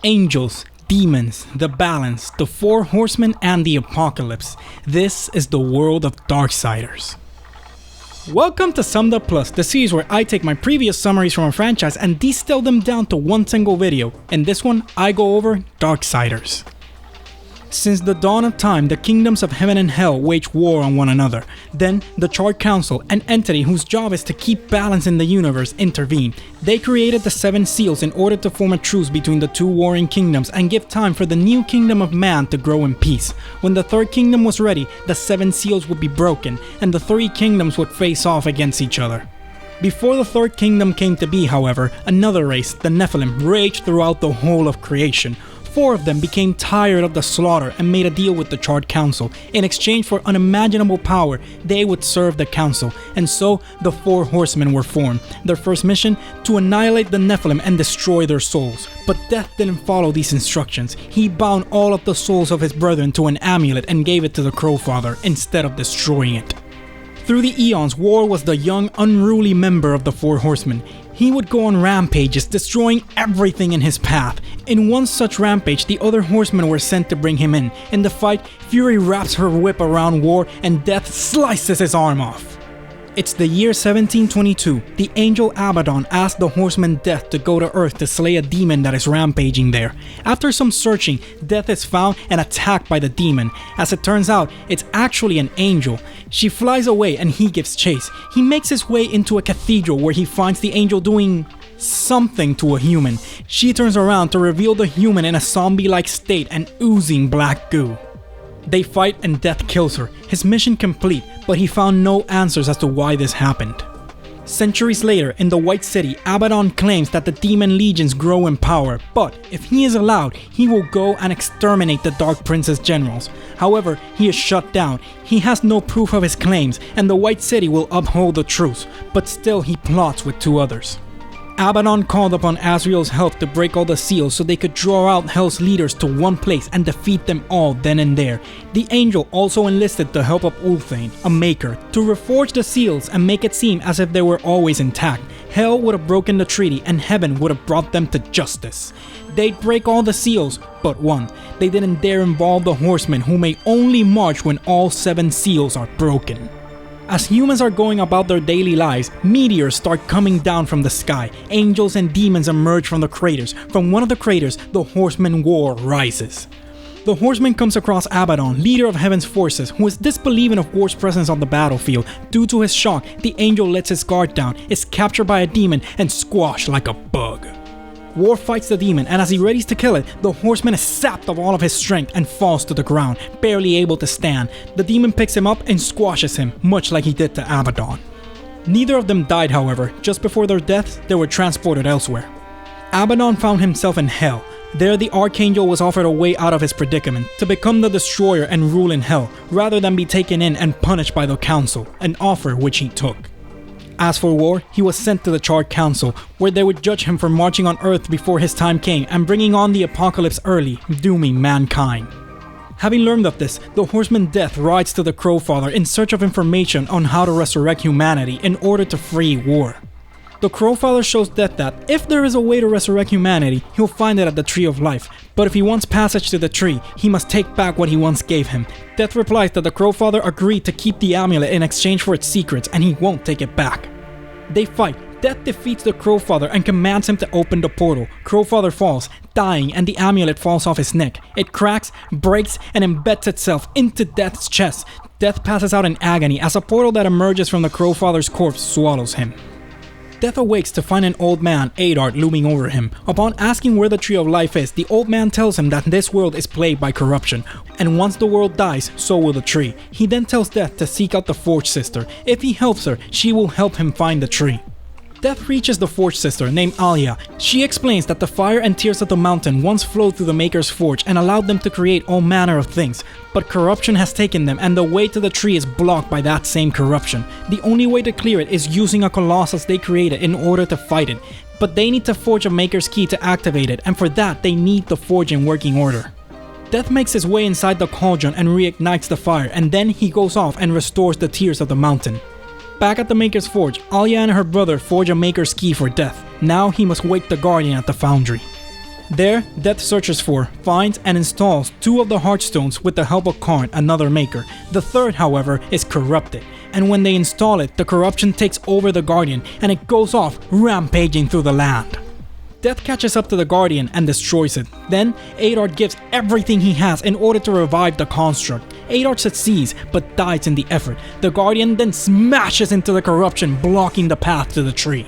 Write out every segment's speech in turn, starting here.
Angels, demons, the balance, the Four Horsemen, and the apocalypse. This is the world of Darksiders. Welcome to Summed Up Plus, the series where I take my previous summaries from a franchise and distill them down to one single video. In this one, I go over Darksiders. Since the dawn of time, the kingdoms of heaven and hell wage war on one another. Then, the Charred Council, an entity whose job is to keep balance in the universe, intervene. They created the Seven Seals in order to form a truce between the two warring kingdoms and give time for the new kingdom of man to grow in peace. When the third kingdom was ready, the Seven Seals would be broken, and the three kingdoms would face off against each other. Before the third kingdom came to be, however, another race, the Nephilim, raged throughout the whole of creation. 4 of them became tired of the slaughter and made a deal with the Charred Council. In exchange for unimaginable power, they would serve the council, and so the Four Horsemen were formed. Their first mission? To annihilate the Nephilim and destroy their souls. But Death didn't follow these instructions. He bound all of the souls of his brethren to an amulet and gave it to the Crowfather instead of destroying it. Through the eons, War was the young, unruly member of the Four Horsemen. He would go on rampages, destroying everything in his path. In one such rampage, the other horsemen were sent to bring him in. In the fight, Fury wraps her whip around War and Death slices his arm off. It's the year 1722. The angel Abaddon asked the horseman Death to go to Earth to slay a demon that is rampaging there. After some searching, Death is found and attacked by the demon. As it turns out, it's actually an angel. She flies away and he gives chase. He makes his way into a cathedral where he finds the angel doing something to a human. She turns around to reveal the human in a zombie-like state and oozing black goo. They fight and Death kills her. His mission complete, but he found no answers as to why this happened. Centuries later, in the White City, Abaddon claims that the demon legions grow in power, but if he is allowed, he will go and exterminate the Dark Prince's generals. However, he is shut down. He has no proof of his claims, and the White City will uphold the truce, but still he plots with 2 others. Abaddon called upon Azrael's help to break all the seals so they could draw out Hell's leaders to one place and defeat them all then and there. The angel also enlisted the help of Ulthane, a maker, to reforge the seals and make it seem as if they were always intact. Hell would have broken the treaty and heaven would have brought them to justice. They'd break all the seals, but one. They didn't dare involve the horsemen who may only march when all 7 seals are broken. As humans are going about their daily lives, meteors start coming down from the sky. Angels and demons emerge from the craters. From one of the craters, the Horseman War rises. The Horseman comes across Abaddon, leader of Heaven's forces, who is disbelieving of War's presence on the battlefield. Due to his shock, the angel lets his guard down, is captured by a demon, and squashed like a bug. War fights the demon, and as he readies to kill it, the horseman is sapped of all of his strength and falls to the ground, barely able to stand. The demon picks him up and squashes him, much like he did to Abaddon. Neither of them died, however. Just before their deaths, they were transported elsewhere. Abaddon found himself in Hell. There, the Archangel was offered a way out of his predicament, to become the destroyer and rule in Hell, rather than be taken in and punished by the Council, an offer which he took. As for War, he was sent to the Charred Council, where they would judge him for marching on Earth before his time came and bringing on the apocalypse early, dooming mankind. Having learned of this, the horseman Death rides to the Crowfather in search of information on how to resurrect humanity in order to free War. The Crowfather shows Death that if there is a way to resurrect humanity, he'll find it at the Tree of Life, but if he wants passage to the tree, he must take back what he once gave him. Death replies that the Crowfather agreed to keep the amulet in exchange for its secrets and he won't take it back. They fight. Death defeats the Crowfather and commands him to open the portal. Crowfather falls, dying, and the amulet falls off his neck. It cracks, breaks, and embeds itself into Death's chest. Death passes out in agony as a portal that emerges from the Crowfather's corpse swallows him. Death awakes to find an old man, Adart, looming over him. Upon asking where the Tree of Life is, the old man tells him that this world is plagued by corruption, and once the world dies, so will the tree. He then tells Death to seek out the Forge Sister. If he helps her, she will help him find the tree. Death reaches the Forge Sister, named Alia. She explains that the fire and tears of the mountain once flowed through the Maker's forge and allowed them to create all manner of things, but corruption has taken them and the way to the tree is blocked by that same corruption. The only way to clear it is using a colossus they created in order to fight it, but they need to forge a Maker's key to activate it, and for that they need the forge in working order. Death makes his way inside the cauldron and reignites the fire, and then he goes off and restores the tears of the mountain. Back at the Maker's Forge, Alia and her brother forge a Maker's key for Death. Now he must wake the Guardian at the foundry. There, Death searches for, finds, and installs 2 of the Heartstones with the help of Karn, another maker. The third, however, is corrupted, and when they install it, the corruption takes over the Guardian and it goes off rampaging through the land. Death catches up to the Guardian and destroys it. Then, Adar gives everything he has in order to revive the construct. Adar succeeds, but dies in the effort. The Guardian then smashes into the corruption, blocking the path to the tree.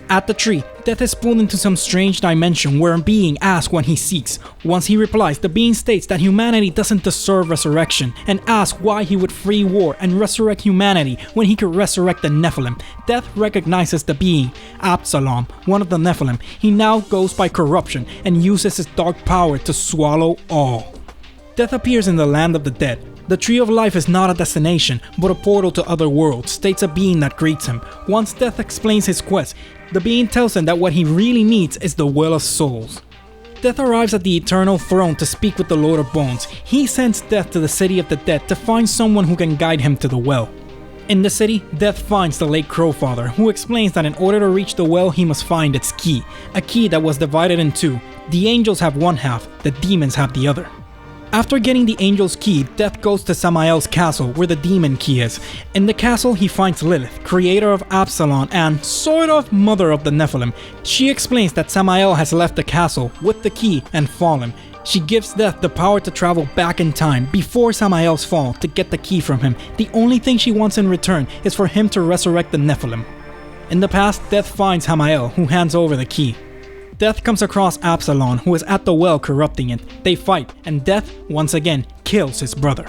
At the tree, Death is pulled into some strange dimension where a being asks what he seeks. Once he replies, the being states that humanity doesn't deserve resurrection and asks why he would free war and resurrect humanity when he could resurrect the Nephilim. Death recognizes the being, Absalom, one of the Nephilim. He now goes by corruption and uses his dark power to swallow all. Death appears in the land of the dead. The Tree of Life is not a destination, but a portal to other worlds, states a being that greets him. Once Death explains his quest, the being tells him that what he really needs is the Well of Souls. Death arrives at the Eternal Throne to speak with the Lord of Bones. He sends Death to the City of the Dead to find someone who can guide him to the well. In the city, Death finds the late Crowfather, who explains that in order to reach the well he must find its key, a key that was divided in 2. The angels have one half, the demons have the other. After getting the angel's key, Death goes to Samael's castle where the demon key is. In the castle he finds Lilith, creator of Absalom and sort of mother of the Nephilim. She explains that Samael has left the castle with the key and fallen. She gives Death the power to travel back in time before Samael's fall to get the key from him. The only thing she wants in return is for him to resurrect the Nephilim. In the past, Death finds Samael, who hands over the key. Death comes across Absalom, who is at the well corrupting it. They fight, and Death, once again, kills his brother.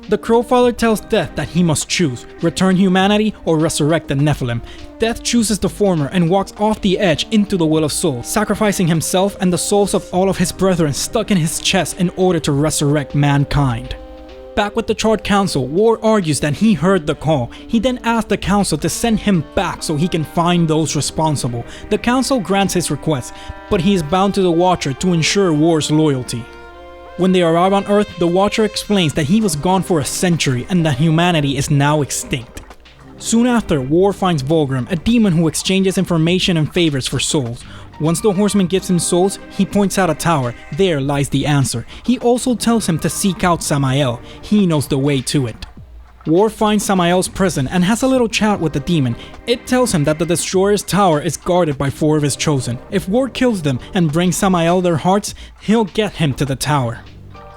The Crowfather tells Death that he must choose, return humanity or resurrect the Nephilim. Death chooses the former and walks off the edge into the Well of Souls, sacrificing himself and the souls of all of his brethren stuck in his chest in order to resurrect mankind. Back with the Charred Council, War argues that he heard the call. He then asks the Council to send him back so he can find those responsible. The Council grants his request, but he is bound to the Watcher to ensure War's loyalty. When they arrive on Earth, the Watcher explains that he was gone for a century and that humanity is now extinct. Soon after, War finds Volgrim, a demon who exchanges information and favors for souls. Once the Horseman gives him souls, he points out a tower. There lies the answer. He also tells him to seek out Samael. He knows the way to it. War finds Samael's prison and has a little chat with the demon. It tells him that the Destroyer's tower is guarded by 4 of his chosen. If War kills them and brings Samael their hearts, he'll get him to the tower.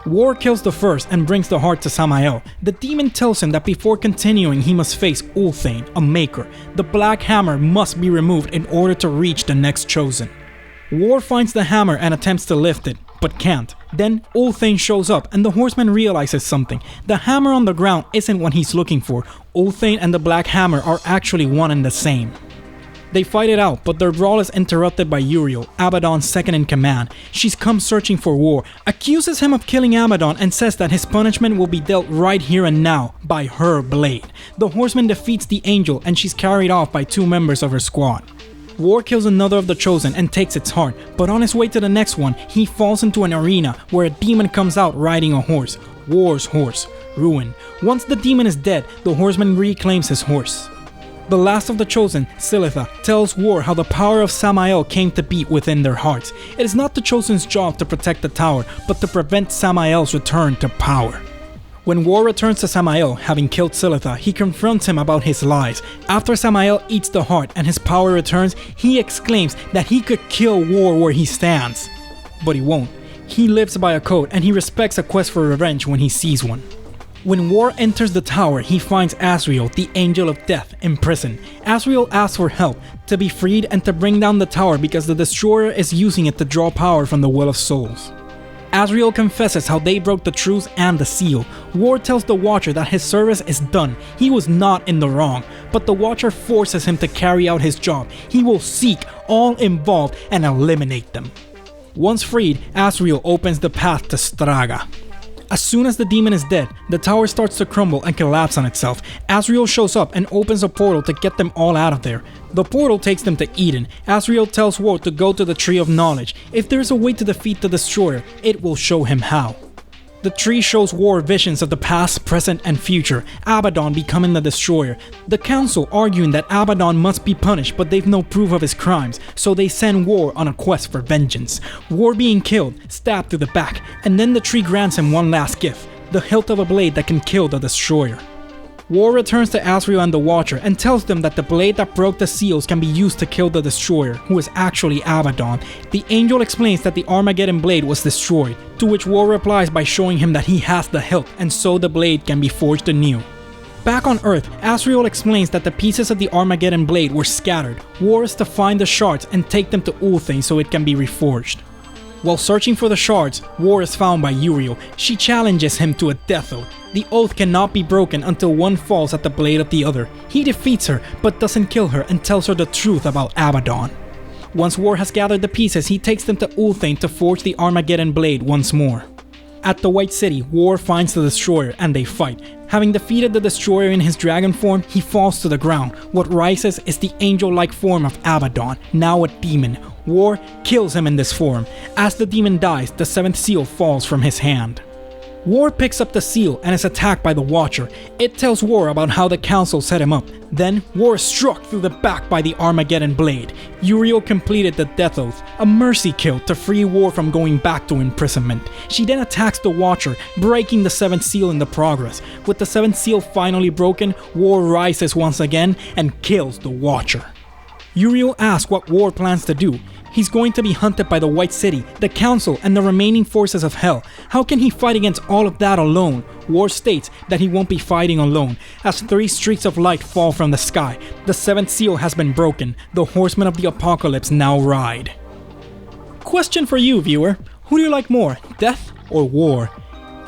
War kills the first and brings the heart to Samael. The demon tells him that before continuing he must face Ulthane, a maker. The black hammer must be removed in order to reach the next chosen. War finds the hammer and attempts to lift it, but can't. Then Ulthane shows up and the horseman realizes something. The hammer on the ground isn't what he's looking for. Ulthane and the black hammer are actually one and the same. They fight it out, but their brawl is interrupted by Uriel, Abaddon's second in command. She's come searching for War, accuses him of killing Abaddon and says that his punishment will be dealt right here and now by her blade. The horseman defeats the angel and she's carried off by 2 members of her squad. War kills another of the chosen and takes its heart, but on his way to the next one, he falls into an arena where a demon comes out riding a horse. War's horse, Ruin. Once the demon is dead, the horseman reclaims his horse. The last of the chosen, Silitha, tells War how the power of Samael came to beat within their hearts. It is not the chosen's job to protect the tower, but to prevent Samael's return to power. When War returns to Samael, having killed Silitha, he confronts him about his lies. After Samael eats the heart and his power returns, he exclaims that he could kill War where he stands. But he won't. He lives by a code and he respects a quest for revenge when he sees one. When War enters the tower, he finds Asriel, the Angel of Death, in prison. Asriel asks for help, to be freed and to bring down the tower because the Destroyer is using it to draw power from the Well of Souls. Asriel confesses how they broke the truce and the seal. War tells the Watcher that his service is done. He was not in the wrong, but the Watcher forces him to carry out his job. He will seek all involved and eliminate them. Once freed, Asriel opens the path to Straga. As soon as the demon is dead, the tower starts to crumble and collapse on itself. Asriel shows up and opens a portal to get them all out of there. The portal takes them to Eden. Asriel tells War to go to the Tree of Knowledge. If there is a way to defeat the Destroyer, it will show him how. The tree shows War visions of the past, present, and future, Abaddon becoming the destroyer. The council arguing that Abaddon must be punished, but they've no proof of his crimes, so they send War on a quest for vengeance. War being killed, stabbed through the back, and then the tree grants him one last gift, the hilt of a blade that can kill the destroyer. War returns to Asriel and the Watcher and tells them that the blade that broke the seals can be used to kill the destroyer, who is actually Abaddon. The angel explains that the Armageddon blade was destroyed, to which War replies by showing him that he has the hilt, and so the blade can be forged anew. Back on Earth, Asriel explains that the pieces of the Armageddon blade were scattered. War is to find the shards and take them to Ulthane so it can be reforged. While searching for the shards, War is found by Uriel. She challenges him to a death oath. The oath cannot be broken until one falls at the blade of the other. He defeats her, but doesn't kill her and tells her the truth about Abaddon. Once War has gathered the pieces, he takes them to Ulthane to forge the Armageddon blade once more. At the White City, War finds the destroyer and they fight. Having defeated the destroyer in his dragon form, he falls to the ground. What rises is the angel-like form of Abaddon, now a demon. War kills him in this form. As the demon dies, the seventh seal falls from his hand. War picks up the seal and is attacked by the Watcher. It tells War about how the council set him up. Then, War is struck through the back by the Armageddon blade. Uriel completed the death oath, a mercy kill to free War from going back to imprisonment. She then attacks the Watcher, breaking the seventh seal in the progress. With the seventh seal finally broken, War rises once again and kills the Watcher. Uriel asks what War plans to do. He's going to be hunted by the White City, the Council, and the remaining forces of Hell. How can he fight against all of that alone? War states that he won't be fighting alone, as 3 streaks of light fall from the sky. The 7th seal has been broken. The Horsemen of the Apocalypse now ride. Question for you, viewer. Who do you like more, death or war?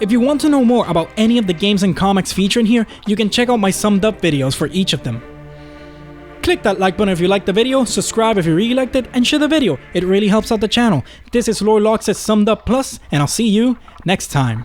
If you want to know more about any of the games and comics featured here, you can check out my summed up videos for each of them. Click that like button if you liked the video, subscribe if you really liked it, and share the video. It really helps out the channel. This is Lord Lox's Summed Up Plus, and I'll see you next time.